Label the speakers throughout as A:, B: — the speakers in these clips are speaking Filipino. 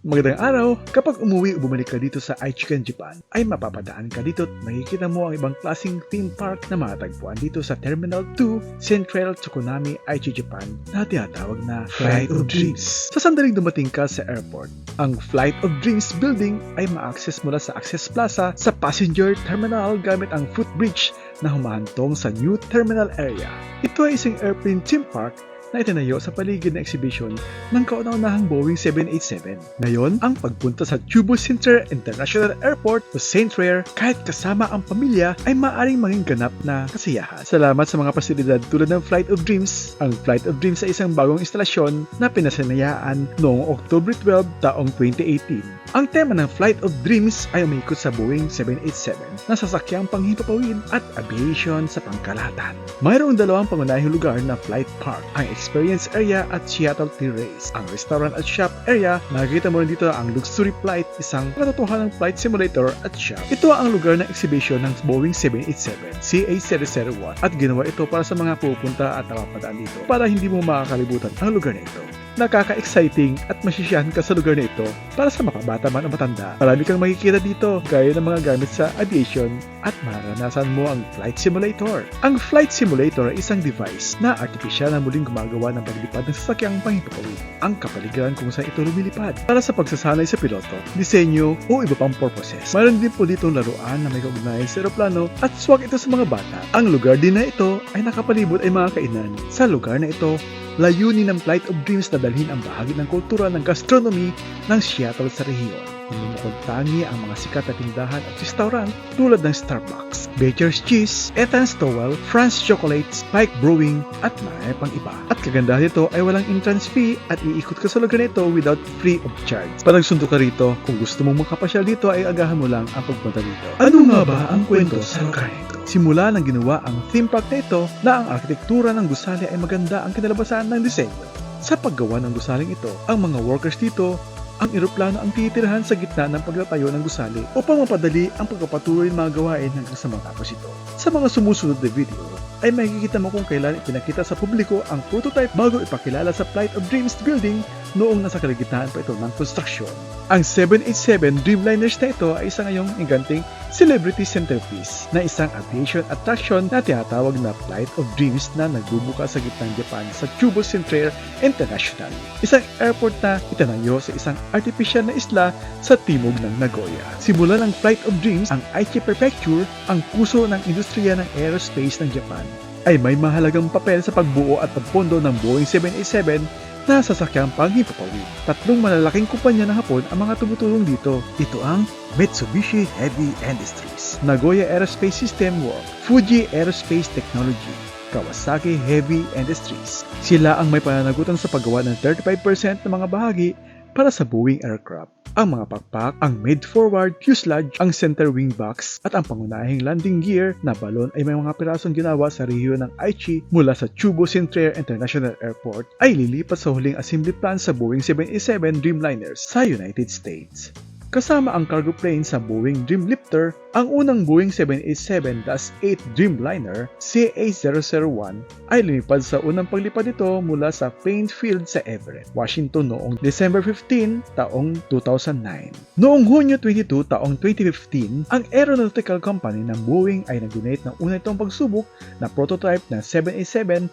A: Magandang araw! Kapag umuwi o bumalik ka dito sa Aichikan, Japan, ay mapapadaan ka dito at makikita mo ang ibang klaseng theme park na matatagpuan dito sa Terminal 2, Central Tsukunami, Aichi, Japan na tinatawag na Flight of Dreams. Sa sandaling dumating ka sa airport, ang Flight of Dreams building ay ma-access mula sa Access Plaza sa Passenger Terminal gamit ang footbridge na humahantong sa New Terminal Area. Ito ay isang airplane theme park na itinayo sa paligid ng exhibition ng kauna-unahang Boeing 787. Ngayon, ang pagpunta sa Chubu Center International Airport o Saint Rare kahit kasama ang pamilya ay maaaring maging ganap na kasiyahan. Salamat sa mga pasilidad tulad ng Flight of Dreams. Ang Flight of Dreams ay isang bagong instalasyon na pinasanayaan noong October 12 taong 2018. Ang tema ng Flight of Dreams ay umiikot sa Boeing 787 na sasakyang panghimpapawid at aviation sa pangkalahatan. Mayroong dalawang pangunahing lugar na flight park, ang Experience Area at Seattle Terrace. Ang restaurant at shop area, nakikita mo rin dito ang Luxury Flight, isang katotohanang flight simulator at shop. Ito ang lugar ng exhibition ng Boeing 787 CA001 at ginawa ito para sa mga pupunta at napapadaan dito para hindi mo makakalimutan ang lugar na ito. Nakaka-exciting at masisiyahan ka sa lugar na ito para sa makabata man o matanda. Marami kang makikita dito gaya ng mga gamit sa aviation at maranasan mo ang flight simulator. Ang flight simulator ay isang device na artipisyal na muling gumagawa ng paglipad ng sasakyang panghimpapawid. Ang kapaligiran kung saan ito lumilipad para sa pagsasanay sa piloto, disenyo o iba pang purposes. Mayroon din po ditong laruan na may kaugnayan sa aeroplano at swak ito sa mga bata. Ang lugar din na ito ay nakapalibot ay mga kainan. Sa lugar na ito, layunin ng Flight of Dreams na dalhin ang bahagi ng kultura ng gastronomy ng Seattle sa rehiyon. Namumukod tangi ang mga sikat na tindahan at restaurant tulad ng Starbucks, Baker's Cheese, Ethan's Towel, France Chocolates, Spike Brewing at marami pang iba. At kagandahan nito ay walang entrance fee at iikot ka sa lugar nito without free of charge. Pag nagsundo ka rito, kung gusto mong makapasyal dito ay agahan mo lang ang pagpunta dito. Ano nga ba ang kwento sa lugar nito? Simula nang ginawa ang theme park na ito na ang arkitektura ng gusali ay maganda ang kinalabasan ng disenyo. Sa paggawa ng gusaling ito, ang mga workers dito, ang eroplano ang titirahan sa gitna ng pagtatayo ng gusali upang mapadali ang pagpapatuloy ng mga gawain hanggang sa matapos ito. Sa mga sumusunod na video, ay makikita mo kung kailan ipinakita sa publiko ang prototype bago ipakilala sa Flight of Dreams building noong nasa kalagitnaan pa ito ng konstruksyon. Ang 787 Dreamliners na ito ay isa ngayong inganting celebrity centerpiece na isang aviation attraction na tinatawag na Flight of Dreams na nagbubuka sa gitnang Japan sa Chubu Center International, isang airport na itinayo sa isang artificial na isla sa timog ng Nagoya. Simula ng Flight of Dreams, ang Aichi Prefecture, ang puso ng industriya ng aerospace ng Japan, ay may mahalagang papel sa pagbuo at pagpondo ng Boeing 787 na sasakyang panghimpapawid. Tatlong malalaking kumpanya ng Hapon ang mga tumutulong dito. Ito ang Mitsubishi Heavy Industries, Nagoya Aerospace System Work, Fuji Aerospace Technology, Kawasaki Heavy Industries. Sila ang may pananagutan sa paggawa ng 35% ng mga bahagi para sa Boeing aircraft. Ang mga pakpak, ang mid-forward fuselage, ang center wing box at ang pangunahing landing gear na balon ay may mga pirasong ginawa sa rehiyon ng Aichi mula sa Chubu Center International Airport ay lilipat sa huling assembly plant sa Boeing 787 Dreamliners sa United States. Kasama ang cargo plane sa Boeing Dreamlifter, ang unang Boeing 787-8 Dreamliner CA001 ay lumipad sa unang paglipad nito mula sa Plainfield sa Everett, Washington noong December 15 taong 2009. Noong Hunyo 22 taong 2015, ang aeronautical company ng Boeing ay nag-donate ng una itong pagsubok na prototype ng 787-8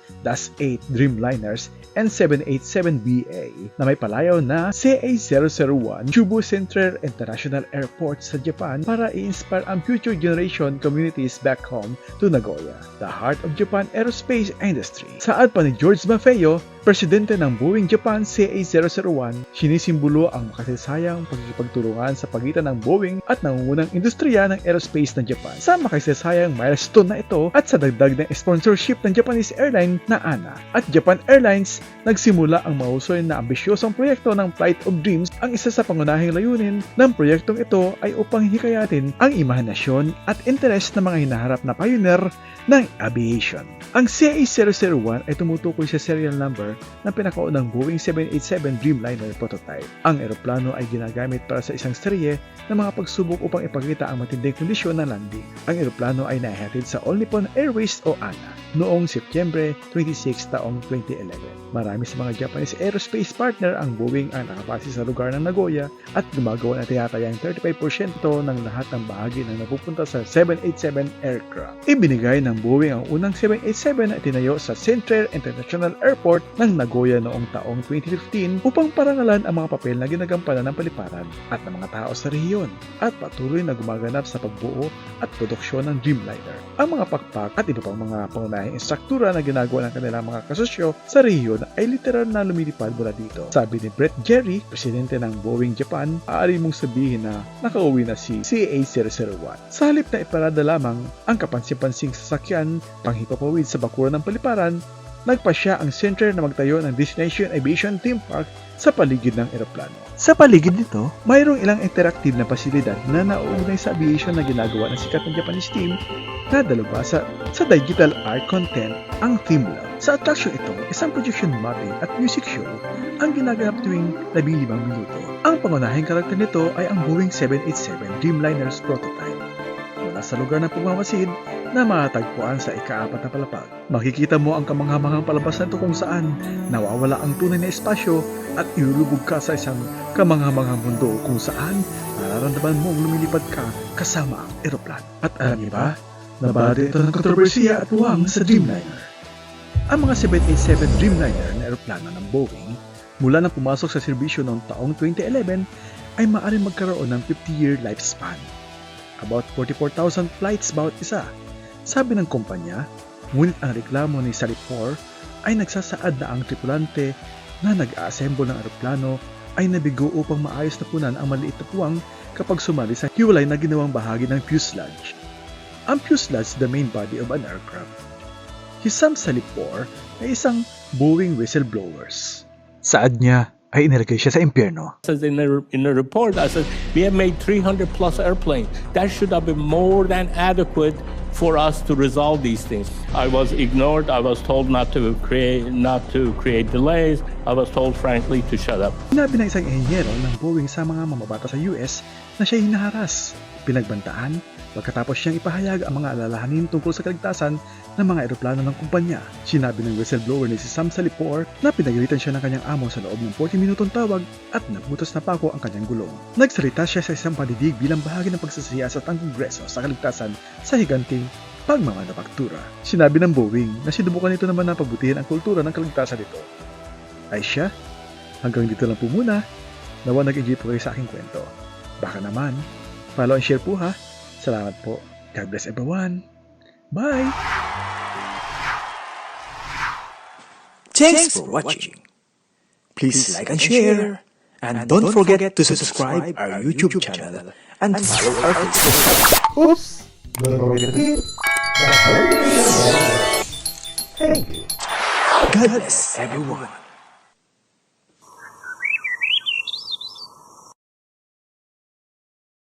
A: Dreamliners and 787BA na may palayaw na CA001 Chubu Center International Airport sa Japan para i-inspire ang future generation communities back home to Nagoya, the heart of Japan aerospace industry. Saad pa ni George Maffeo, presidente ng Boeing Japan CA001, sinisimbolo ang makasaysayang pagkikipagtulungan sa pagitan ng Boeing at nangungunang industriya ng aerospace ng Japan. Sa makasaysayang milestone na ito at sa dagdag ng sponsorship ng Japanese airline na ANA at Japan Airlines, nagsimula ang mahusay na ambisyosong proyekto ng Flight of Dreams. Ang isa sa pangunahing layunin ng proyektong ito ay upang hikayatin ang imahinasyon at interes ng mga hinaharap na pioneer ng aviation. Ang CA001 ay tumutukoy sa serial number ng pinakaunang Boeing 787 Dreamliner prototype. Ang eroplano ay ginagamit para sa isang serye ng mga pagsubok upang ipakita ang matinding kondisyon ng landing. Ang eroplano ay nahihatid sa All Nippon Airways o ANA noong Setyembre 26 taong 2011. Marami sa mga Japanese aerospace partner ang Boeing ang nakapasi sa lugar ng Nagoya at gumagawa na tinatayang 35% ng lahat ng bahagi na napupunta sa 787 aircraft. Ibinigay ng Boeing ang unang 787 na itinayo sa Centrair International Airport ng Nagoya noong taong 2015 upang parangalan ang mga papel na ginagampanan ng paliparan at ng mga tao sa rehiyon at patuloy na gumaganap sa pagbuo at produksyon ng Dreamliner. Ang mga pakpak at iba pang mga pangunahing instruktura na ginagawa ng kanilang mga kasosyo sa rehiyon ay literal na lumilipad mula dito. Sabi ni Brett Jerry, presidente ng Boeing Japan, maaari mong sabihin na nakauwi na si CA001. Sa halip na iparada lamang ang kapansin-pansing sasakyan panghipapawid sa bakuran ng paliparan, nagpasya ang Centrair na magtayo ng Destination Aviation Theme Park sa paligid ng eroplano. Sa paligid nito, mayroong ilang interactive na pasilidad na nauugnay sa aviation na ginagawa ng sikat ng Japanese team na dalubhasa sa digital art content ang theme lab. Sa attraction ito, isang projection mapping at music show ang ginaganap tuwing 15 minuto. Ang pangunahing karakter nito ay ang Boeing 787 Dreamliner's prototype. Mula sa lugar ng pagmamasid na matatagpuan sa ika-4 na palapag. Makikita mo ang kamanghamanghang palabas na ito kung saan nawawala ang tunay na espasyo at ilulubog ka sa isang kamanghamanghang mundo kung saan mararamdaman mong lumilipad ka kasama ang eroplano. At alam niyo ba, nabali ito ng kontrobersiya at puwang sa Dreamliner. Ang mga 787 Dreamliner na eroplano ng Boeing mula nang pumasok sa serbisyo noong taong 2011 ay maaaring magkaroon ng 50-year lifespan. About 44,000 flights bawat isa. Sabi ng kumpanya, ngunit ang reklamo ni Salipor ay nagsasaad na ang tripulante na nag-a-assemble ng eroplano ay nabigo upang maayos na punan ang maliit na puwang kapag sumali sa hiwalay na ginawang bahagi ng fuselage. Ang fuselage is the main body of an aircraft. Hisam Salipor ay isang Boeing whistleblowers. Saad niya ay inilagay siya sa impyerno.
B: In the report, I said, we have made 300 plus airplanes. That should have been more than adequate for us to resolve these things. I was ignored. I was told not to create delays. I was told, frankly, to shut up.
A: Sinabi ng isang enhinyero ng Boeing sa mga mamabata sa US na siya hinaharas, pinagbantaan, pagkatapos siyang ipahayag ang mga alalahanin tungkol sa kaligtasan ng mga eroplano ng kumpanya. Sinabi ng whistleblower ni si Sam Salipor na pinagalitan siya ng kanyang amo sa loob ng 40 minutong tawag at nabutas na pako ang kanyang gulong. Nagsalita siya sa isang panidig bilang bahagi ng pagsasiyasat ng Kongreso sa kaligtasan sa higanting pagmamanufaktura. Sinabi ng Boeing na sinubukan nito naman na pabutihin ang kultura ng kaligtasan nito. Ay siya, hanggang dito lang po muna. Nawa nag-enjoy po kayo sa aking kwento. Baka naman, follow and share po ha. Salamat po. God bless everyone. Bye!
C: Thanks for watching. Please like and share. And don't forget to subscribe our YouTube channel and follow our Facebook.
A: Oops! Don't forget to hit that notification bell. Thank you.
C: God bless everyone.